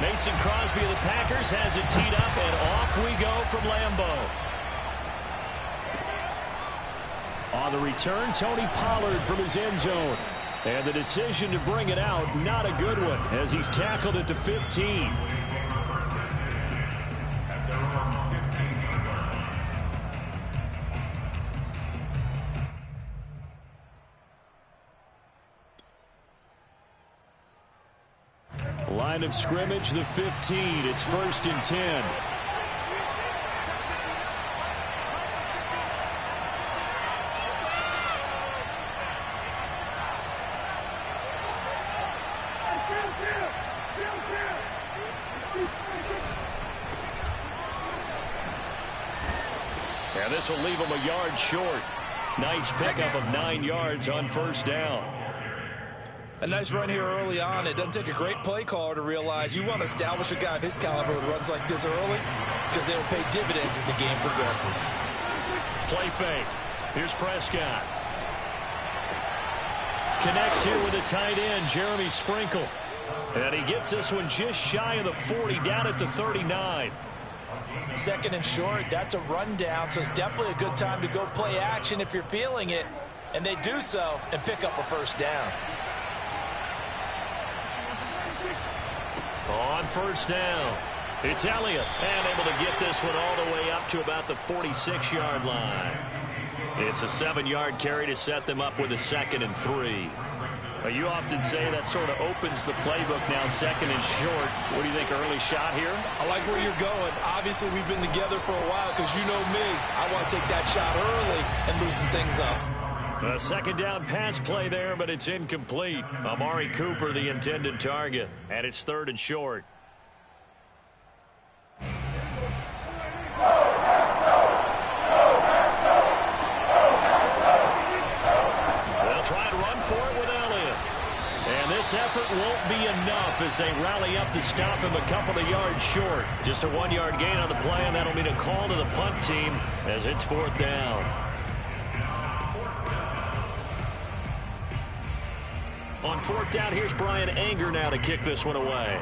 Mason Crosby of the Packers has it teed up, and off we go from Lambeau. On the return, Tony Pollard from his end zone. And the decision to bring it out, not a good one, as he's tackled at the 15. Line of scrimmage, the 15. It's 1st and 10. And this will leave him a yard short. Nice pickup of 9 yards on 1st down. A nice run here early on. It doesn't take a great play caller to realize you want to establish a guy of his caliber with runs like this early because they will pay dividends as the game progresses. Play fake. Here's Prescott. Connects here with a tight end, Jeremy Sprinkle. And he gets this one just shy of the 40, down at the 39. 2nd and short, that's a rundown, so it's definitely a good time to go play action if you're feeling it. And they do so and pick up a 1st down. On 1st down, it's Elias, and able to get this one all the way up to about the 46-yard line. It's a 7-yard carry to set them up with a 2nd and 3. You often say that sort of opens the playbook now, 2nd and short. What do you think, early shot here? I like where you're going. Obviously, we've been together for a while because you know me. I want to take that shot early and loosen things up. A 2nd down pass play there, but it's incomplete. Amari Cooper, the intended target, and it's 3rd and short. They'll try to run for it with Elias. And this effort won't be enough as they rally up to stop him a couple of yards short. Just a 1-yard gain on the play, and that'll mean a call to the punt team as it's 4th down. On 4th down, here's Brian Anger now to kick this one away.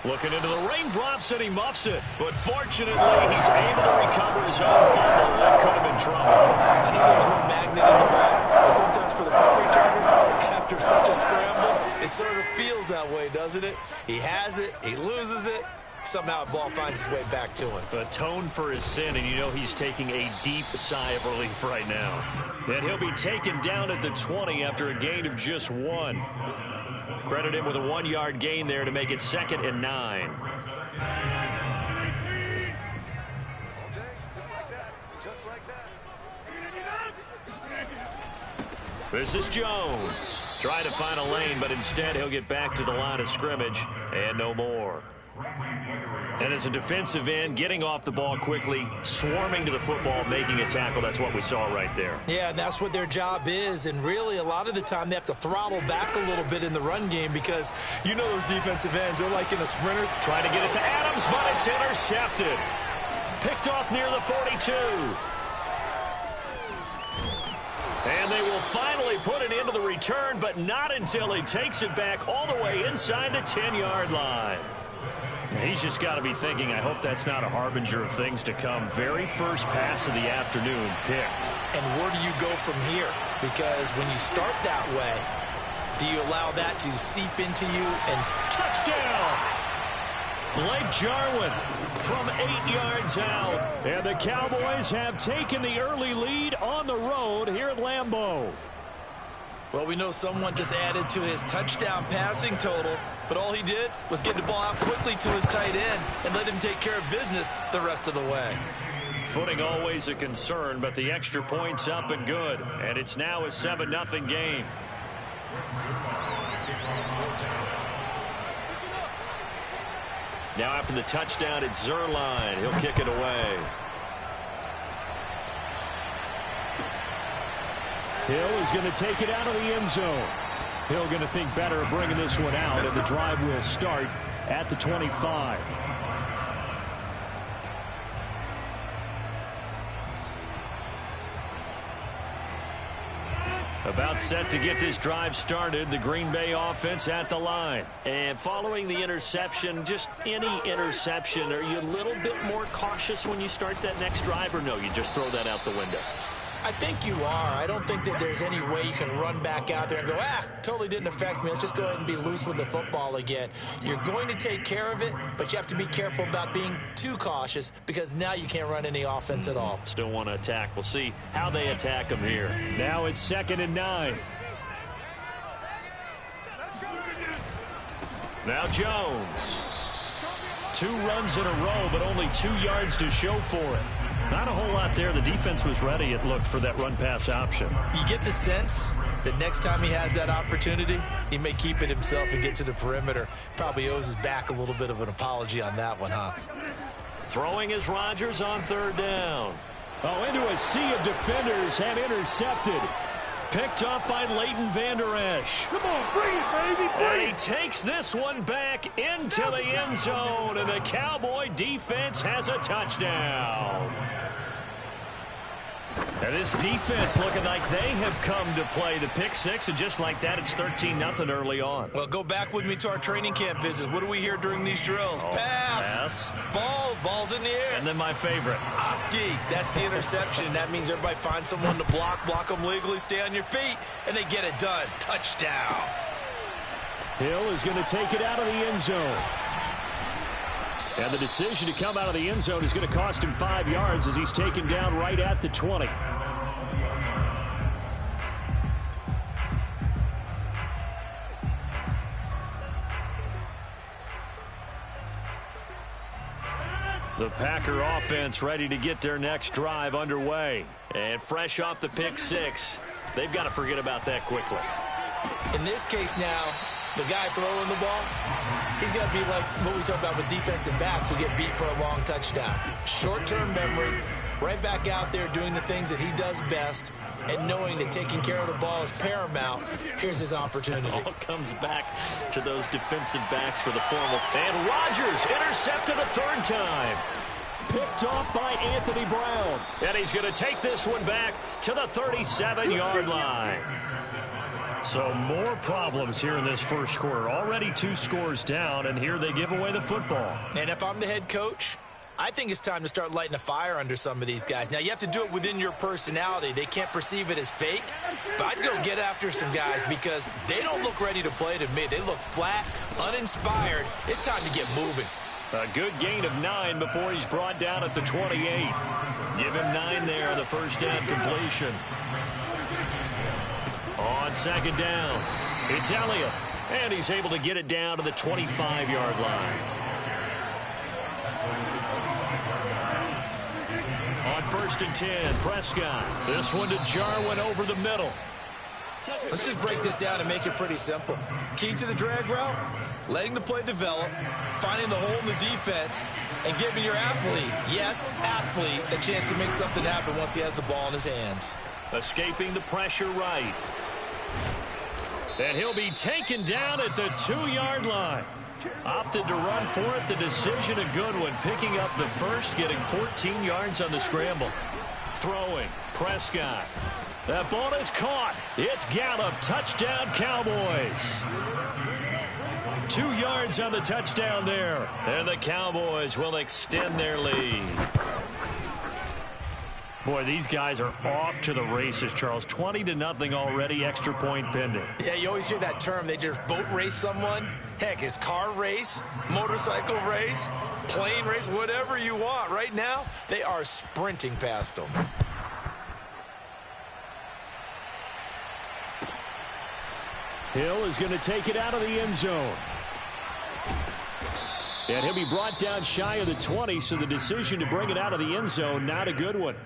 Looking into the raindrops, and he muffs it. But fortunately, he's able to recover his own fumble. That could have been trouble. I know there's no magnet in the ball, but sometimes for the punt returner, after such a scramble, it sort of feels that way, doesn't it? He has it, he loses it, somehow the ball finds its way back to him. Atone for his sin, and you know he's taking a deep sigh of relief right now. And he'll be taken down at the 20 after a gain of just 1. Credit him with a 1-yard gain there to make it 2nd and 9. This is Jones. Trying to find a lane, but instead he'll get back to the line of scrimmage and no more. And as a defensive end, getting off the ball quickly, swarming to the football, making a tackle, that's what we saw right there. Yeah, and that's what their job is. And really, a lot of the time, they have to throttle back a little bit in the run game because you know those defensive ends, they're like in a sprinter. Trying to get it to Adams, but it's intercepted. Picked off near the 42. And they will finally put it into the return, but not until he takes it back all the way inside the 10-yard line. He's just got to be thinking, I hope that's not a harbinger of things to come. Very first pass of the afternoon picked. And where do you go from here? Because when you start that way, do you allow that to seep into you and touchdown? Blake Jarwin from 8 yards out. And the Cowboys have taken the early lead on the road here at Lambeau. Well, we know someone just added to his touchdown passing total, but all he did was get the ball out quickly to his tight end and let him take care of business the rest of the way. Footing always a concern, but the extra point's up and good, and it's now a 7-0 game. Now after the touchdown, it's Zerline. He'll kick it away. Hill is going to take it out of the end zone. Hill going to think better of bringing this one out, and the drive will start at the 25. About set to get this drive started, the Green Bay offense at the line. And following the interception, just any interception, are you a little bit more cautious when you start that next drive, or no, you just throw that out the window? I think you are. I don't think that there's any way you can run back out there and go, totally didn't affect me. Let's just go ahead and be loose with the football again. You're going to take care of it, but you have to be careful about being too cautious because now you can't run any offense at all. Still want to attack. We'll see how they attack them here. Now it's 2nd and 9. Now Jones. 2 runs in a row, but only 2 yards to show for it. Not a whole lot there. The defense was ready, it looked, for that run-pass option. You get the sense that next time he has that opportunity, he may keep it himself and get to the perimeter. Probably owes his back a little bit of an apology on that one, huh? Throwing is Rodgers on 3rd down. Oh, into a sea of defenders and intercepted. Picked up by Leighton Vander Esch. Come on, bring it, baby, bring And he takes this one back into the end zone, and the Cowboy defense has a touchdown. And this defense looking like they have come to play. The pick 6, and just like that, it's 13-0 early on. Well, go back with me to our training camp visits. What do we hear during these drills? Pass. Ball's in the air. And then my favorite. Oski, that's the interception. That means everybody finds someone to block them legally, stay on your feet, and they get it done. Touchdown. Hill is going to take it out of the end zone. And the decision to come out of the end zone is going to cost him 5 yards as he's taken down right at the 20. The Packer offense ready to get their next drive underway. And fresh off the pick 6, they've got to forget about that quickly. In this case now, the guy throwing the ball, he's got to be like what we talk about with defensive backs who get beat for a long touchdown. Short-term memory, right back out there doing the things that he does best, and knowing that taking care of the ball is paramount. Here's his opportunity. All comes back to those defensive backs for the formal. And Rodgers intercepted a 3rd time. Picked off by Anthony Brown. And he's going to take this one back to the 37-yard line. So more problems here in this first quarter. Already 2 scores down, and here they give away the football. And if I'm the head coach, I think it's time to start lighting a fire under some of these guys. Now, you have to do it within your personality. They can't perceive it as fake, but I'd go get after some guys because they don't look ready to play to me. They look flat, uninspired. It's time to get moving. A good gain of 9 before he's brought down at the 28. Give him 9 there on the first down completion. On 2nd down, it's Elias, and he's able to get it down to the 25-yard line. On 1st and 10, Prescott. This one to Jarwin over the middle. Let's just break this down and make it pretty simple. Key to the drag route, letting the play develop, finding the hole in the defense, and giving your athlete, yes, athlete, a chance to make something happen once he has the ball in his hands. Escaping the pressure right. And he'll be taken down at the 2-yard line. Opted to run for it. The decision a good one. Picking up the first, getting 14 yards on the scramble. Throwing. Prescott. That ball is caught. It's Gallup. Touchdown, Cowboys. 2 yards on the touchdown there. And the Cowboys will extend their lead. Boy, these guys are off to the races, Charles. 20-0 already, extra point pending. Yeah, you always hear that term. They just boat race someone. Heck, it's car race, motorcycle race, plane race, whatever you want. Right now, they are sprinting past them. Hill is going to take it out of the end zone. And he'll be brought down shy of the 20, so the decision to bring it out of the end zone, not a good one.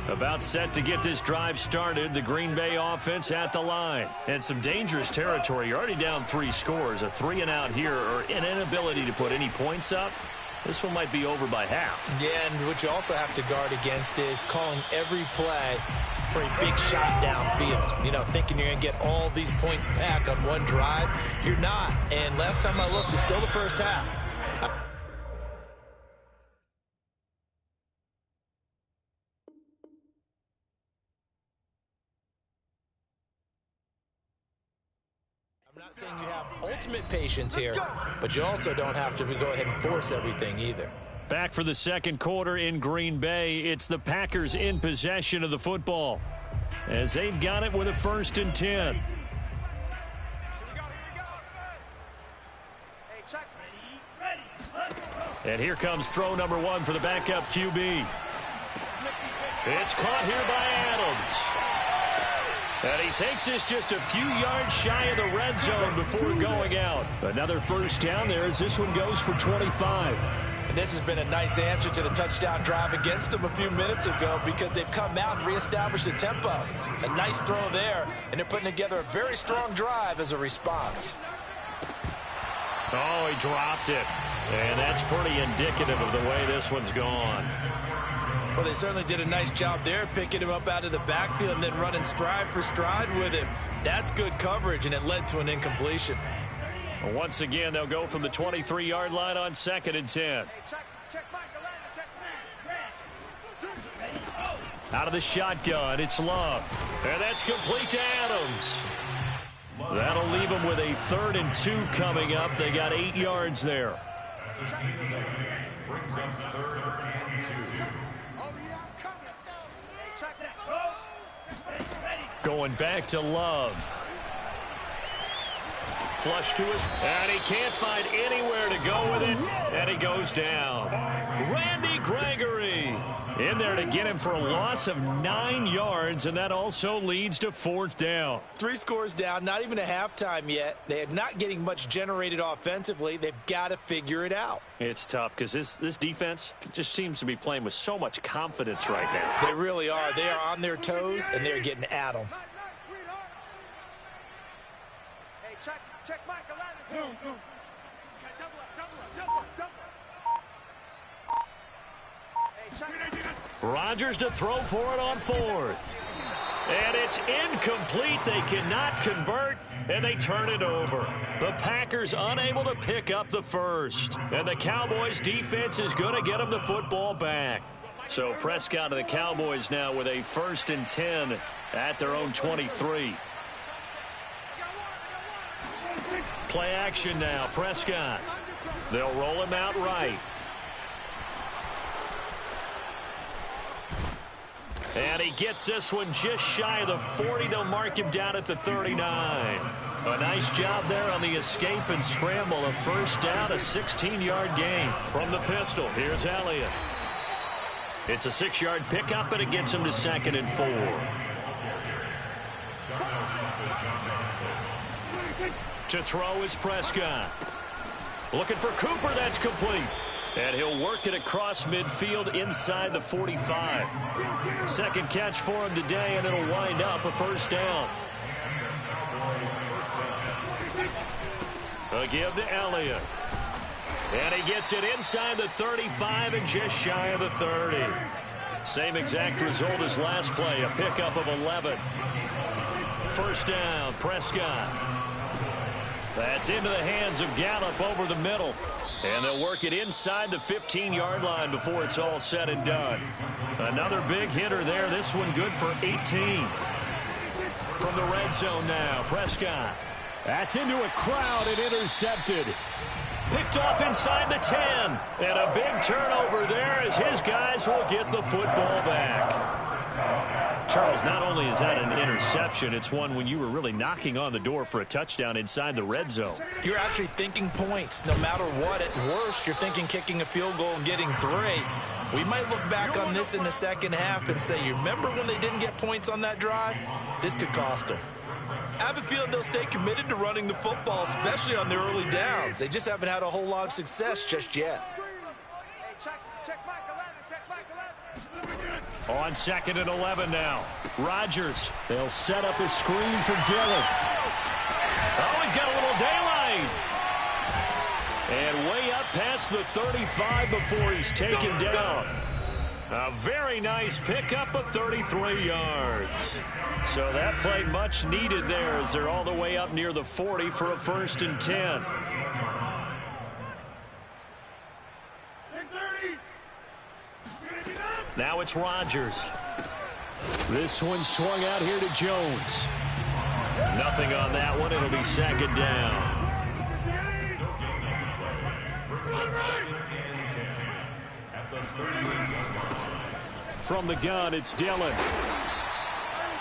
About set to get this drive started, the Green Bay offense at the line. And some dangerous territory. You're already down 3 scores. A 3-and-out here, or an inability to put any points up, this one might be over by half. Yeah, and what you also have to guard against is calling every play for a big shot downfield. You know, thinking you're going to get all these points back on one drive. You're not. And last time I looked, it's still the first half. I'm not saying you have ultimate patience here, but you also don't have to go ahead and force everything either. Back for the second quarter in Green Bay. It's the Packers in possession of the football as they've got it with a 1st and 10. And here comes throw number 1 for the backup QB. It's caught here by Adams. And he takes this just a few yards shy of the red zone before going out. Another 1st down there as this one goes for 25. And this has been a nice answer to the touchdown drive against them a few minutes ago because they've come out and reestablished the tempo. A nice throw there, and they're putting together a very strong drive as a response. Oh, he dropped it. And that's pretty indicative of the way this one's gone. Well, they certainly did a nice job there, picking him up out of the backfield and then running stride for stride with him. That's good coverage, and it led to an incompletion. Once again, they'll go from the 23-yard line on 2nd and 10. Out of the shotgun, it's Love. And that's complete to Adams. That'll leave them with a 3rd and 2 coming up. They got 8 yards there. Brings up 3rd and 2. Going back to Love. Flush to his, and he can't find anywhere to go with it, and he goes down. Randy Gregory in there to get him for a loss of 9 yards, and that also leads to 4th down. 3 scores down, not even a halftime yet. They are not getting much generated offensively. They've got to figure it out. It's tough because this defense just seems to be playing with so much confidence right now. They really are. They are on their toes, and they're getting at them. Check Mike, 11, 2. Rodgers to throw for it on 4th. And it's incomplete. They cannot convert, and they turn it over. The Packers unable to pick up the 1st. And the Cowboys defense is going to get them the football back. So Prescott and the Cowboys now with a 1st and 10 at their own 23. Play action now, Prescott. They'll roll him out right. And he gets this one just shy of the 40. They'll mark him down at the 39. A nice job there on the escape and scramble. A 1st down, a 16-yard gain from the pistol. Here's Elias. It's a 6-yard pickup, and it gets him to 2nd and 4. To throw is Prescott. Looking for Cooper. That's complete. And he'll work it across midfield inside the 45. 2nd catch for him today, and it'll wind up a 1st down. A give to Elias. And he gets it inside the 35 and just shy of the 30. Same exact result as last play, a pickup of 11. 1st down, Prescott. That's into the hands of Gallup over the middle. And they'll work it inside the 15-yard line before it's all said and done. Another big hitter there. This one good for 18. From the red zone now, Prescott. That's into a crowd and intercepted. Picked off inside the 10. And a big turnover there as his guys will get the football back. Charles, not only is that an interception, it's one when you were really knocking on the door for a touchdown inside the red zone. You're actually thinking points no matter what. At worst, you're thinking kicking a field goal and getting 3. We might look back on this in the second half and say, you remember when they didn't get points on that drive? This could cost them. I have a feeling they'll stay committed to running the football, especially on their early downs. They just haven't had a whole lot of success just yet. On 2nd and 11 now. Rodgers. They'll set up a screen for Dillon. Oh, he's got a little daylight. And way up past the 35 before he's taken down. A very nice pickup of 33 yards. So that play much needed there as they're all the way up near the 40 for a 1st and 10. Now it's Rodgers. This one swung out here to Jones. Nothing on that one. It'll be 2nd down. From the gun, it's Dillon.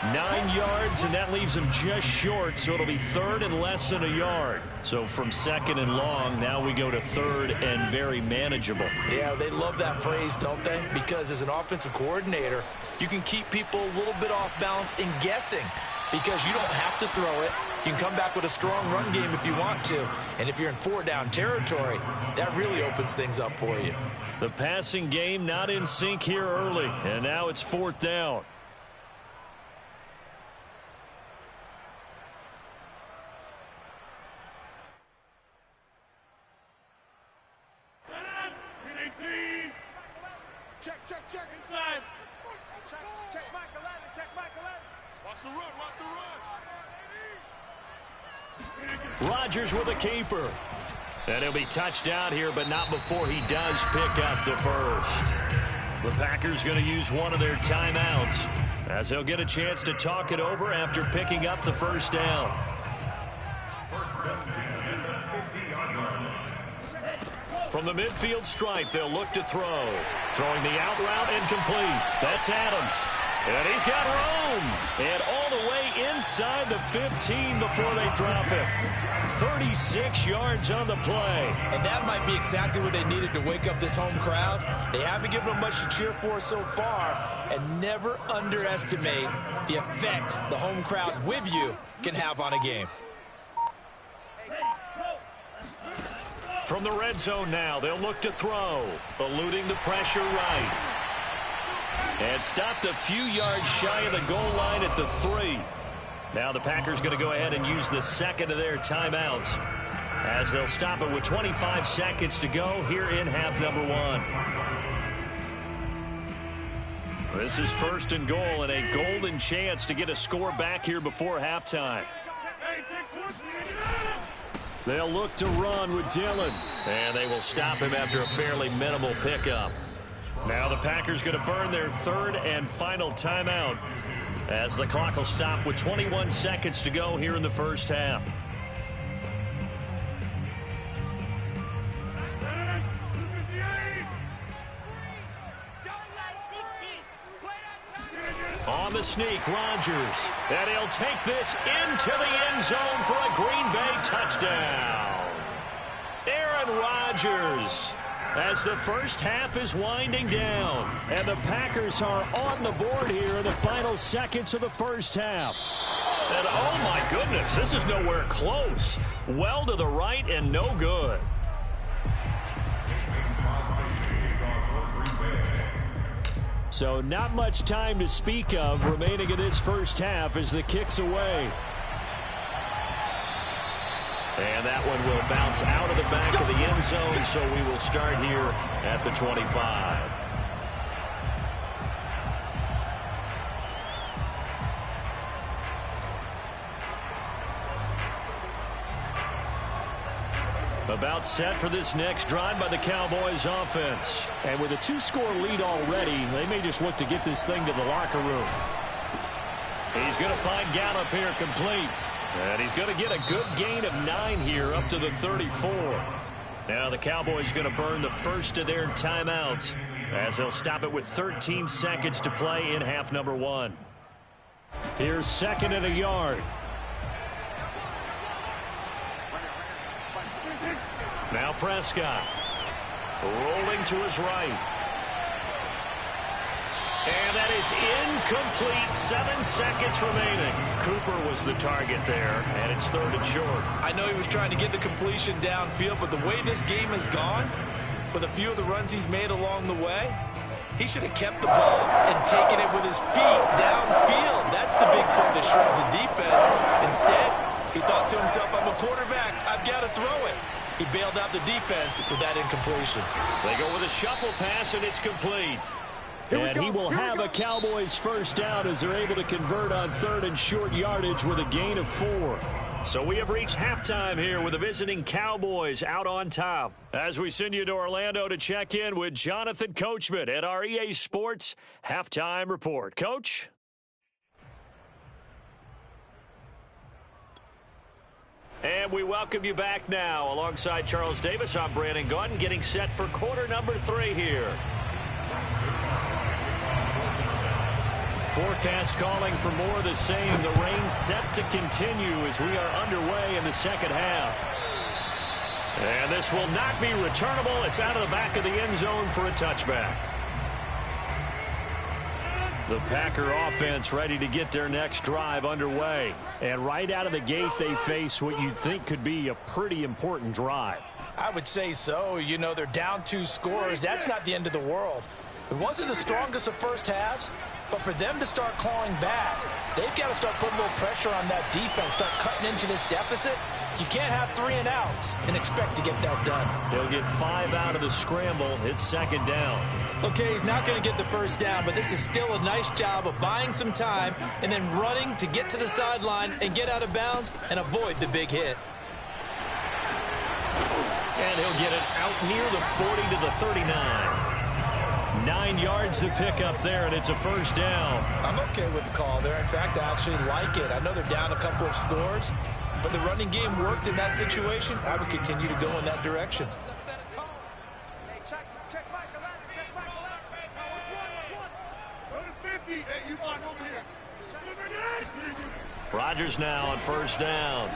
9 yards, and that leaves him just short, so it'll be 3rd and less than a yard. So from 2nd and long, now we go to 3rd and very manageable. Yeah, they love that phrase, don't they? Because as an offensive coordinator, you can keep people a little bit off balance and guessing because you don't have to throw it. You can come back with a strong run game if you want to. And if you're in 4-down territory, that really opens things up for you. The passing game not in sync here early, and now it's 4th down. Check inside. Check Michael Allen. Check Michael Allen. Watch the run. Rodgers with a keeper. And he'll be touched down here, but not before he does pick up the first. The Packers going to use one of their timeouts as they'll get a chance to talk it over after picking up the 1st down. From the midfield stripe, they'll look to throw. Throwing the out route incomplete. That's Adams. And he's got room. And all the way inside the 15 before they drop him. 36 yards on the play. And that might be exactly what they needed to wake up this home crowd. They haven't given them much to cheer for so far. And never underestimate the effect the home crowd with you can have on a game. From the red zone now, they'll look to throw. Eluding the pressure right. And stopped a few yards shy of the goal line at the 3. Now the Packers going to go ahead and use the 2nd of their timeouts as they'll stop it with 25 seconds to go here in half number 1. This is 1st and goal and a golden chance to get a score back here before halftime. They'll look to run with Dillon. And they will stop him after a fairly minimal pickup. Now the Packers going to burn their 3rd and final timeout as the clock will stop with 21 seconds to go here in the 1st half. On the sneak, Rodgers. And he'll take this into the end zone for a Green Bay touchdown. Aaron Rodgers. As the 1st half is winding down. And the Packers are on the board here in the final seconds of the 1st half. And oh my goodness, this is nowhere close. Well to the right and no good. So not much time to speak of remaining in this 1st half as the kick's away. And that one will bounce out of the back of the end zone, so we will start here at the 25. About set for this next drive by the Cowboys offense. And with a 2-score lead already, they may just look to get this thing to the locker room. He's going to find Gallup here complete. And he's going to get a good gain of 9 here up to the 34. Now the Cowboys going to burn the 1st of their timeouts as they'll stop it with 13 seconds to play in half number 1. Here's 2nd and a yard. Now Prescott rolling to his right. And that is incomplete. 7 seconds remaining. Cooper was the target there, and it's 3rd and short. I know he was trying to get the completion downfield, but the way this game has gone, with a few of the runs he's made along the way, he should have kept the ball and taken it with his feet downfield. That's the big play that shreds the defense. Instead, he thought to himself, I'm a quarterback. I've got to throw it. He bailed out the defense with that incompletion. They go with a shuffle pass, and it's complete. And he will have a Cowboys first down as they're able to convert on 3rd and short yardage with a gain of 4. So we have reached halftime here with the visiting Cowboys out on top. As we send you to Orlando to check in with Jonathan Coachman at our EA Sports Halftime Report. Coach? And we welcome you back now. Alongside Charles Davis, I'm Brandon Gunn, getting set for quarter number 3 here. Forecast calling for more of the same. The rain set to continue as we are underway in the second half. And this will not be returnable. It's out of the back of the end zone for a touchback. The Packer offense ready to get their next drive underway. And right out of the gate, they face what you'd think could be a pretty important drive. I would say so. You know, they're down 2 scores. That's not the end of the world. It wasn't the strongest of first halves, but for them to start clawing back, they've got to start putting a little pressure on that defense, start cutting into this deficit. You can't have 3 and outs and expect to get that done. They'll get 5 out of the scramble. It's second down. Okay, he's not going to get the first down, but this is still a nice job of buying some time and then running to get to the sideline and get out of bounds and avoid the big hit. And he'll get it out near the 40 to the 39. 9 yards to pick up there, and it's a first down. I'm okay with the call there. In fact, I actually like it. I know they're down a couple of scores, but the running game worked in that situation. I would continue to go in that direction. Rodgers now on first down.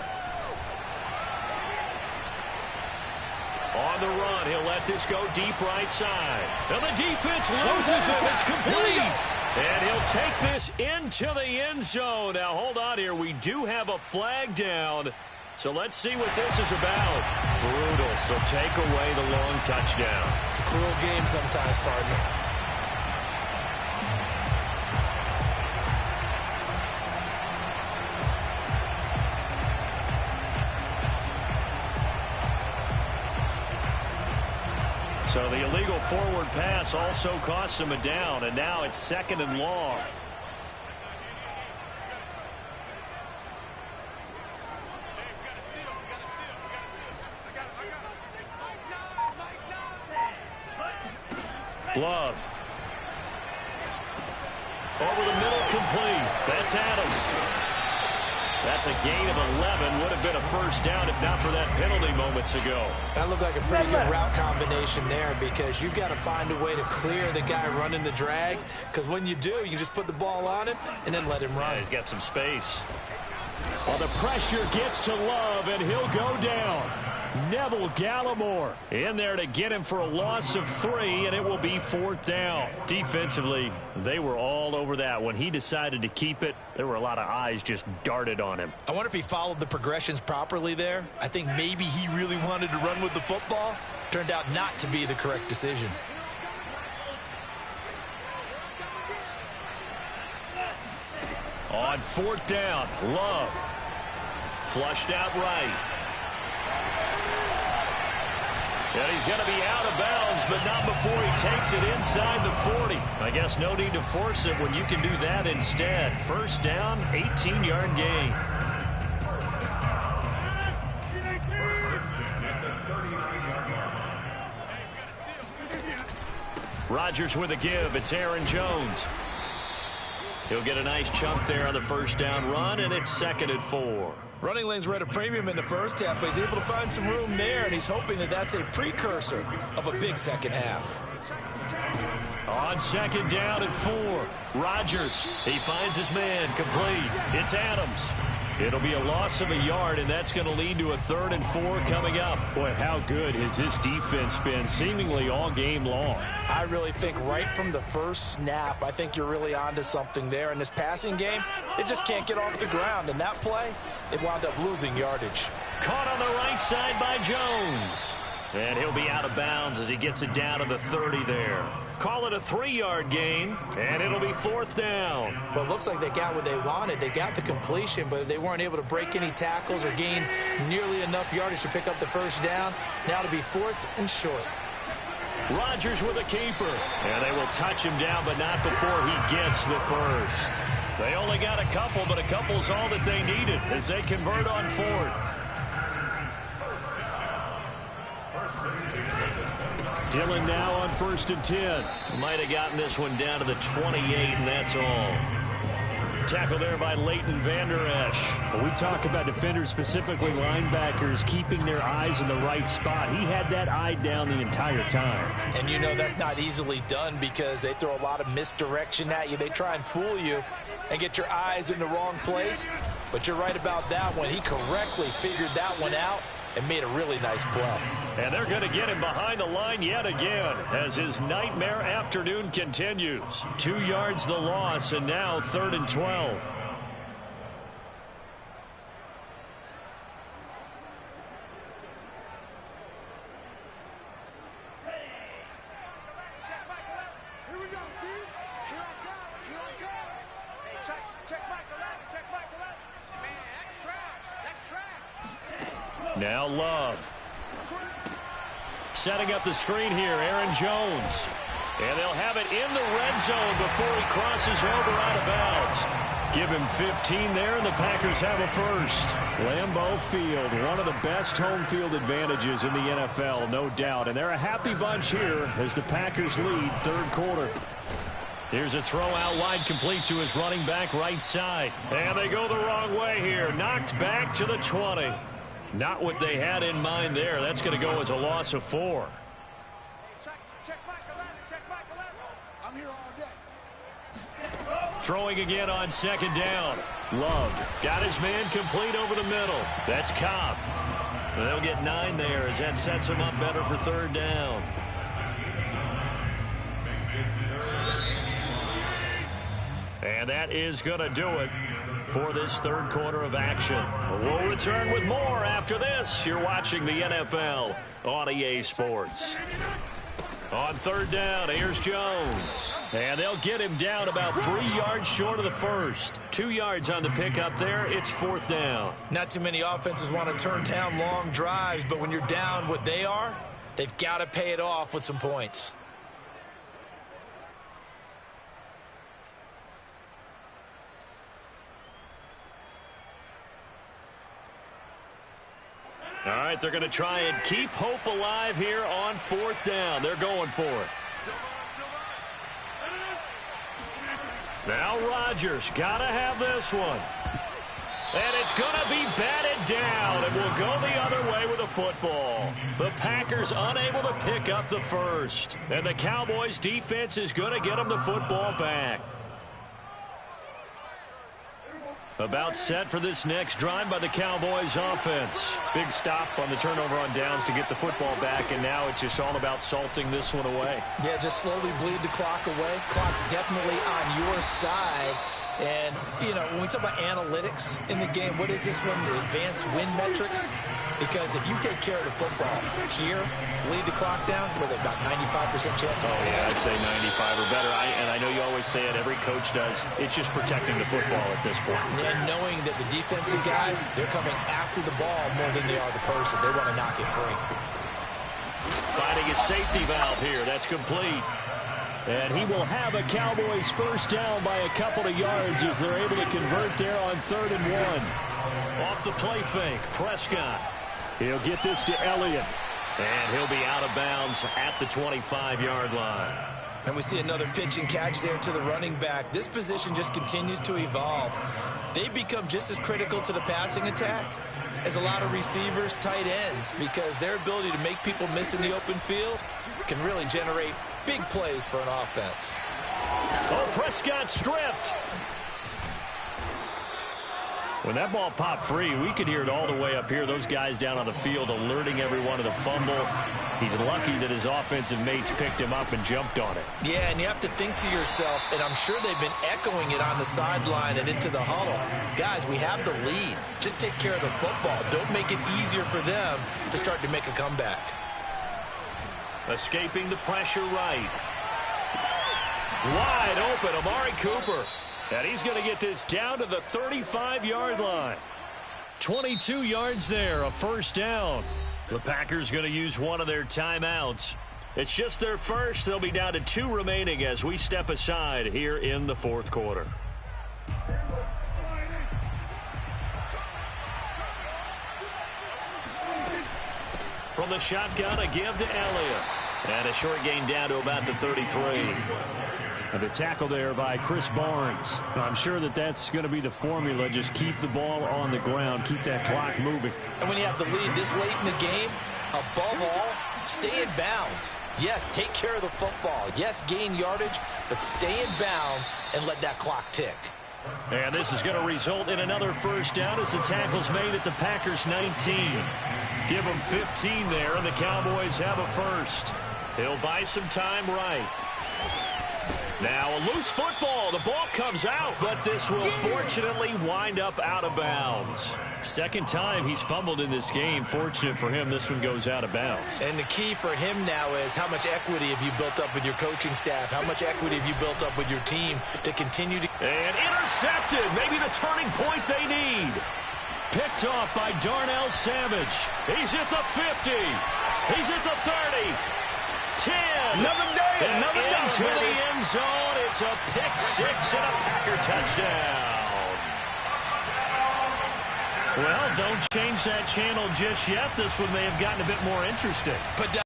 On the run, he'll let this go deep right side. And the defense loses it. It's complete. And he'll take this into the end zone. Now, hold on here. We do have a flag down. So let's see what this is about. Brutal. So take away the long touchdown. It's a cruel game sometimes, partner. So the illegal forward pass also costs him a down, and now it's 2nd and long. Love. Over the middle, complete. That's Adams. That's a gain of 11. Would have been a first down if not for that penalty moments ago. That looked like a pretty good route combination there because you've got to find a way to clear the guy running the drag, because when you do, you just put the ball on him and then let him run. Yeah, he's got some space. Well, the pressure gets to Love, and he'll go down. Neville Gallimore in there to get him for a loss of 3, and it will be 4th down. Defensively, they were all over that. When he decided to keep it, there were a lot of eyes just darted on him. I wonder if he followed the progressions properly there. I think maybe he really wanted to run with the football. Turned out not to be the correct decision. On 4th down, Love. Flushed out right. And he's going to be out of bounds, but not before he takes it inside the 40. I guess no need to force it when you can do that instead. First down, 18-yard gain. Rodgers with a give. It's Aaron Jones. He'll get a nice chunk there on the first down run, and it's 2nd and 4. Running lanes were at a premium in the first half, but he's able to find some room there, and he's hoping that that's a precursor of a big second half. On 2nd down and 4, Rodgers. He finds his man, complete. It's Adams. It'll be a loss of a yard, and that's going to lead to a 3rd and 4 coming up. Boy, how good has this defense been seemingly all game long? I really think right from the first snap, I think you're really onto something there. In this passing game, it just can't get off the ground. And that play, it wound up losing yardage. Caught on the right side by Jones. And he'll be out of bounds as he gets it down to the 30 there. Call it a 3-yard gain, and it'll be 4th down. Well, it looks like they got what they wanted. They got the completion, but they weren't able to break any tackles or gain nearly enough yardage to pick up the first down. Now to be 4th and short. Rodgers with a keeper. And they will touch him down, but not before he gets the first. They only got a couple, but a couple's all that they needed as they convert on 4th. Dillon now on 1st and 10. Might have gotten this one down to the 28, and that's all. Tackle there by Leighton Vander Esch. We talk about defenders, specifically linebackers, keeping their eyes in the right spot. He had that eye down the entire time. And you know that's not easily done because they throw a lot of misdirection at you. They try and fool you and get your eyes in the wrong place. But you're right about that one. He correctly figured that one out and made a really nice play. And they're going to get him behind the line yet again as his nightmare afternoon continues. 2 yards the loss, and now 3rd and 12. Here we go, dude. Here I come. Here I come. Hey, check Michael Allen. Check Michael Allen. Man, that's trash. That's trash. Now Love. Setting up the screen here, Aaron Jones. And they'll have it in the red zone before he crosses over out of bounds. Give him 15 there, and the Packers have a first. Lambeau Field, one of the best home field advantages in the NFL, no doubt. And they're a happy bunch here as the Packers lead 3rd quarter. Here's a throw out wide, complete to his running back right side. And they go the wrong way here. Knocked back to the 20. Not what they had in mind there. That's going to go as a loss of 4. Check Michael Allen. Check Michael Allen. I'm here all day. Throwing again on 2nd down. Love got his man complete over the middle. That's Cobb. They'll get 9 there as that sets him up better for 3rd down. And that is going to do it for this 3rd quarter of action. We'll return with more after this. You're watching the NFL on EA Sports. On 3rd down, here's Jones. And they'll get him down about 3 yards short of the first. 2 yards on the pickup there. It's 4th down. Not too many offenses want to turn down long drives, but when you're down what they are, they've got to pay it off with some points. All right, they're going to try and keep hope alive here on 4th down. They're going for it. Now Rodgers got to have this one. And it's going to be batted down, and we'll go the other way with the football. The Packers unable to pick up the first. And the Cowboys defense is going to get them the football back. About set for this next drive by the Cowboys offense. Big stop on the turnover on downs to get the football back, and now it's just all about salting this one away. Yeah, just slowly bleed the clock away. Clock's definitely on your side. And, you know, when we talk about analytics in the game, what is this one? The advanced win metrics? Because if you take care of the football here, bleed the clock down, where they've got 95% chance. Oh, yeah, I'd say 95 or better. And I know you always say it, every coach does. It's just protecting the football at this point. And knowing that the defensive guys, they're coming after the ball more than they are the person. They want to knock it free. Finding a safety valve here. That's complete. And he will have a Cowboys first down by a couple of yards as they're able to convert there on 3rd and 1. Off the play fake, Prescott. He'll get this to Elliott. And he'll be out of bounds at the 25-yard line. And we see another pitch and catch there to the running back. This position just continues to evolve. They become just as critical to the passing attack as a lot of receivers, tight ends, because their ability to make people miss in the open field can really generate big plays for an offense. Oh, Prescott stripped. When that ball popped free, we could hear it all the way up here. Those guys down on the field alerting everyone of the fumble. He's lucky that his offensive mates picked him up and jumped on it. Yeah, and you have to think to yourself, and I'm sure they've been echoing it on the sideline and into the huddle. Guys, we have the lead. Just take care of the football. Don't make it easier for them to start to make a comeback. Escaping the pressure right. Wide open, Amari Cooper. And he's going to get this down to the 35-yard line. 22 yards there, a first down. The Packers going to use one of their timeouts. It's just their first. They'll be down to 2 remaining as we step aside here in the fourth quarter. From the shotgun, a give to Elias. And a short gain down to about the 33. And a tackle there by Chris Barnes. I'm sure that's going to be the formula. Just keep the ball on the ground. Keep that clock moving. And when you have the lead this late in the game, above all, stay in bounds. Yes, take care of the football. Yes, gain yardage, but stay in bounds and let that clock tick. And this is going to result in another first down as the tackle's made at the Packers 19. Give them 15 there, and the Cowboys have a first. He'll buy some time right. Now a loose football. The ball comes out, but this will fortunately wind up out of bounds. Second time he's fumbled in this game. Fortunate for him, this one goes out of bounds. And the key for him now is how much equity have you built up with your coaching staff? How much equity have you built up with your team to continue to... And intercepted. Maybe the turning point they need. Picked off by Darnell Savage. He's at the 50. He's at the 30. 10. Another day, another day. Into the end zone. It's a pick six and a Packer touchdown. Well, don't change that channel just yet. This one may have gotten a bit more interesting. But that's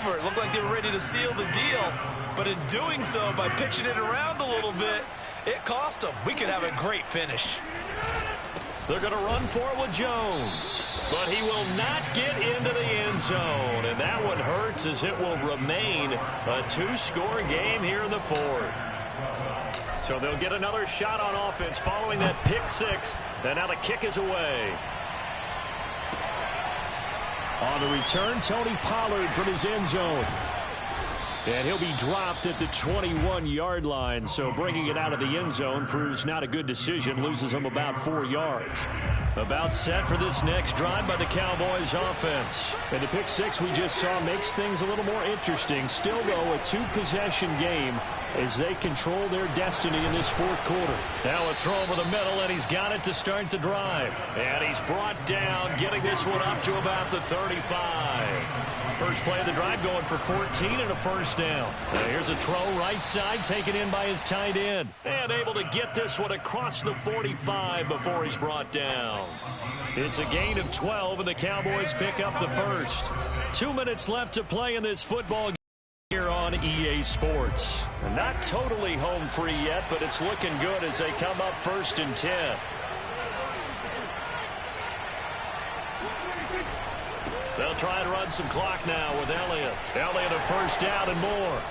over. It looked like they were ready to seal the deal. But in doing so, by pitching it around a little bit, it cost them. We could have a great finish. They're going to run for it with Jones. But he will not get into the end zone. And that one hurts as it will remain a 2-score game here in the fourth. So they'll get another shot on offense following that pick six. And now the kick is away. On the return, Tony Pollard from his end zone. And he'll be dropped at the 21-yard line. So bringing it out of the end zone proves not a good decision. Loses him about 4 yards. About set for this next drive by the Cowboys offense. And the pick six we just saw makes things a little more interesting. Still, though, a 2-possession game as they control their destiny in this fourth quarter. Now a throw over the middle, and he's got it to start the drive. And he's brought down, getting this one up to about the 35. First play of the drive going for 14 and a first down. Now here's a throw right side, taken in by his tight end. And able to get this one across the 45 before he's brought down. It's a gain of 12, and the Cowboys pick up the first. 2 minutes left to play in this football game here on EA Sports. Not totally home free yet, but it's looking good as they come up 1st and 10. They'll try and run some clock now with Elias. Elias a first down and more.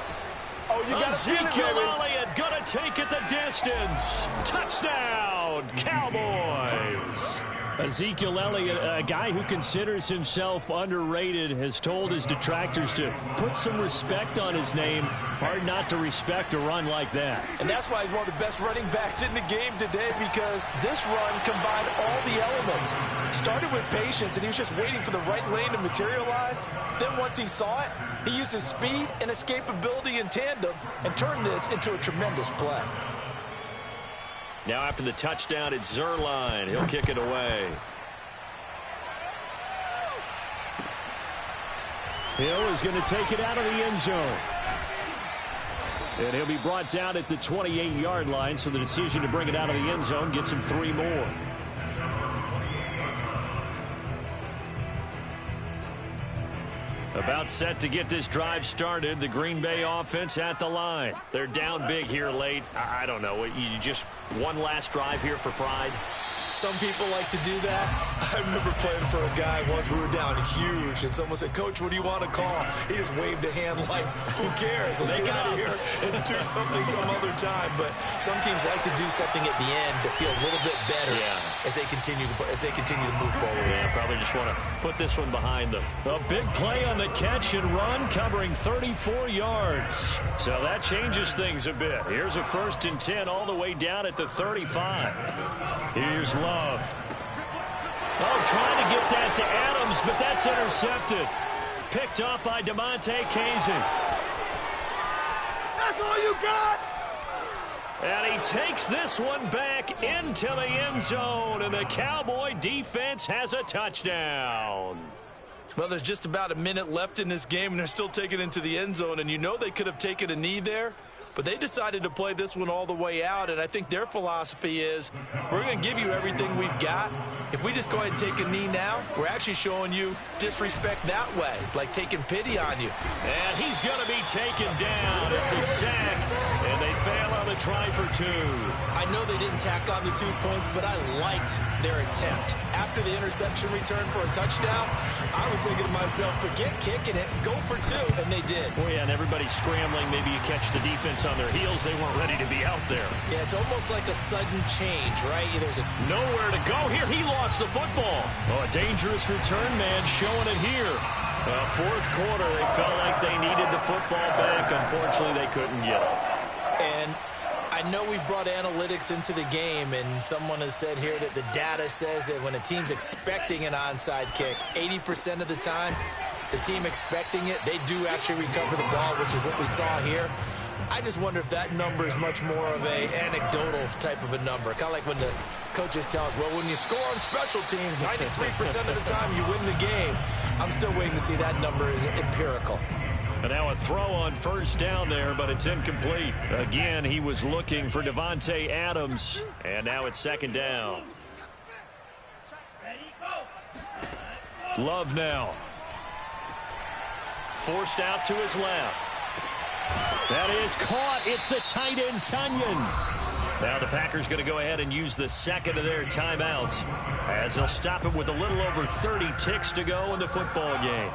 Oh, you got Ezekiel Elliott gonna take it the distance. Touchdown, Cowboys. Ezekiel Elliott, a guy who considers himself underrated, has told his detractors to put some respect on his name. Hard not to respect a run like that. And that's why he's one of the best running backs in the game today, because this run combined all the elements. Started with patience, and he was just waiting for the right lane to materialize. Then once he saw it, he used his speed and escapability in tandem and turned this into a tremendous play. Now after the touchdown, it's Zerline. He'll kick it away. Hill is going to take it out of the end zone. And he'll be brought down at the 28-yard line, so the decision to bring it out of the end zone gets him 3 more. About set to get this drive started. The Green Bay offense at the line. They're down big here late. I don't know. You just one last drive here for pride? Some people like to do that. I remember playing for a guy once. We were down huge, and someone said, "Coach, what do you want to call?" He just waved a hand like, "Who cares? Let's get out of here and do something some other time." But some teams like to do something at the end to feel a little bit better as they continue to move forward. Yeah, probably just want to put this one behind them. A big play on the catch and run, covering 34 yards. So that changes things a bit. Here's a 1st and 10 all the way down at the 35. Here's Love. Oh, trying to get that to Adams, but that's intercepted. picked off by DeMonte Casey. That's all you got? And he takes this one back into the end zone, and the Cowboy defense has a touchdown. Well, there's just about a minute left in this game, and they're still taking it into the end zone, and you know they could have taken a knee there, but they decided to play this one all the way out, and I think their philosophy is we're going to give you everything we've got. If we just go ahead and take a knee now, we're actually showing you disrespect that way, like taking pity on you. And he's going to be taken down. It's a sack, and they fail on the try for 2. I know they didn't tack on the 2 points, but I liked their attempt. After the interception return for a touchdown, I was thinking to myself, forget kicking it, go for 2, and they did. Well, yeah, and everybody's scrambling. Maybe you catch the defense on their heels. They weren't ready to be out there. Yeah, it's almost like a sudden change, right? There's nowhere to go here. He lost the football. Oh, a dangerous return man showing it here. Fourth quarter, they felt like they needed the football back. Unfortunately, they couldn't get it. And I know we've brought analytics into the game, and someone has said here that the data says that when a team's expecting an onside kick, 80% of the time, the team expecting it, they do actually recover the ball, which is what we saw here. I just wonder if that number is much more of a anecdotal type of a number. Kind of like when the coaches tell us, well, when you score on special teams, 93% of the time you win the game. I'm still waiting to see that number is empirical. And now a throw on first down there, but it's incomplete. Again, he was looking for Devontae Adams, and now it's second down. Love now. Forced out to his left. That is caught. It's the tight end, Tunyon. Now the Packers going to go ahead and use the second of their timeouts as they'll stop it with a little over 30 ticks to go in the football game.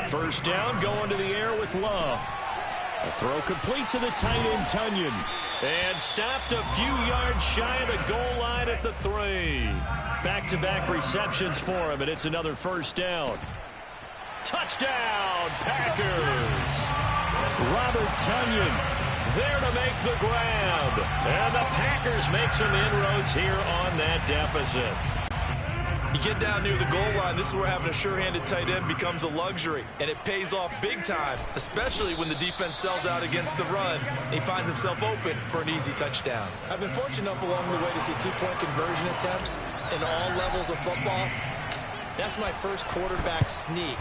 First down, going to the air with Love. A throw complete to the tight end, Tunyon. And stopped a few yards shy of the goal line at the 3. Back-to-back receptions for him, and it's another first down. Touchdown, Packers. Robert Tunyon there to make the grab. And the Packers make some inroads here on that deficit. You get down near the goal line, this is where having a sure-handed tight end becomes a luxury, and it pays off big time, especially when the defense sells out against the run and he finds himself open for an easy touchdown. I've been fortunate enough along the way to see two-point conversion attempts in all levels of football. That's my first quarterback sneak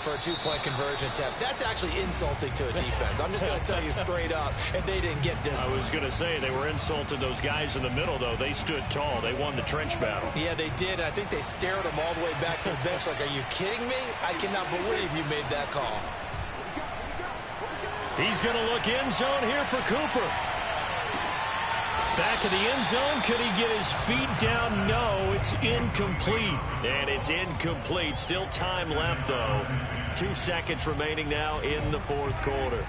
for a two-point conversion attempt. That's actually insulting to a defense. I'm just going to tell you straight up, and they didn't get this I was going to say, they were insulting those guys in the middle, though. They stood tall. They won the trench battle. Yeah, they did. I think they stared them all the way back to the bench like, are you kidding me? I cannot believe you made that call. He's going to look end zone here for Cooper. Back of the end zone. Could he get his feet down? No, it's incomplete. And it's incomplete. Still time left, though. 2 seconds remaining now in the fourth quarter.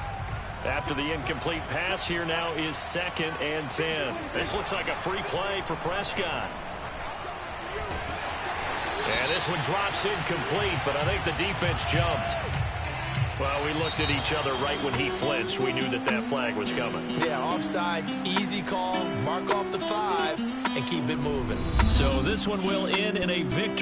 After the incomplete pass, here now is 2nd and 10. This looks like a free play for Prescott. And this one drops incomplete, but I think the defense jumped. Well, we looked at each other right when he flinched. We knew that that flag was coming. Yeah, offsides, easy call, mark off the 5, and keep it moving. So this one will end in a victory.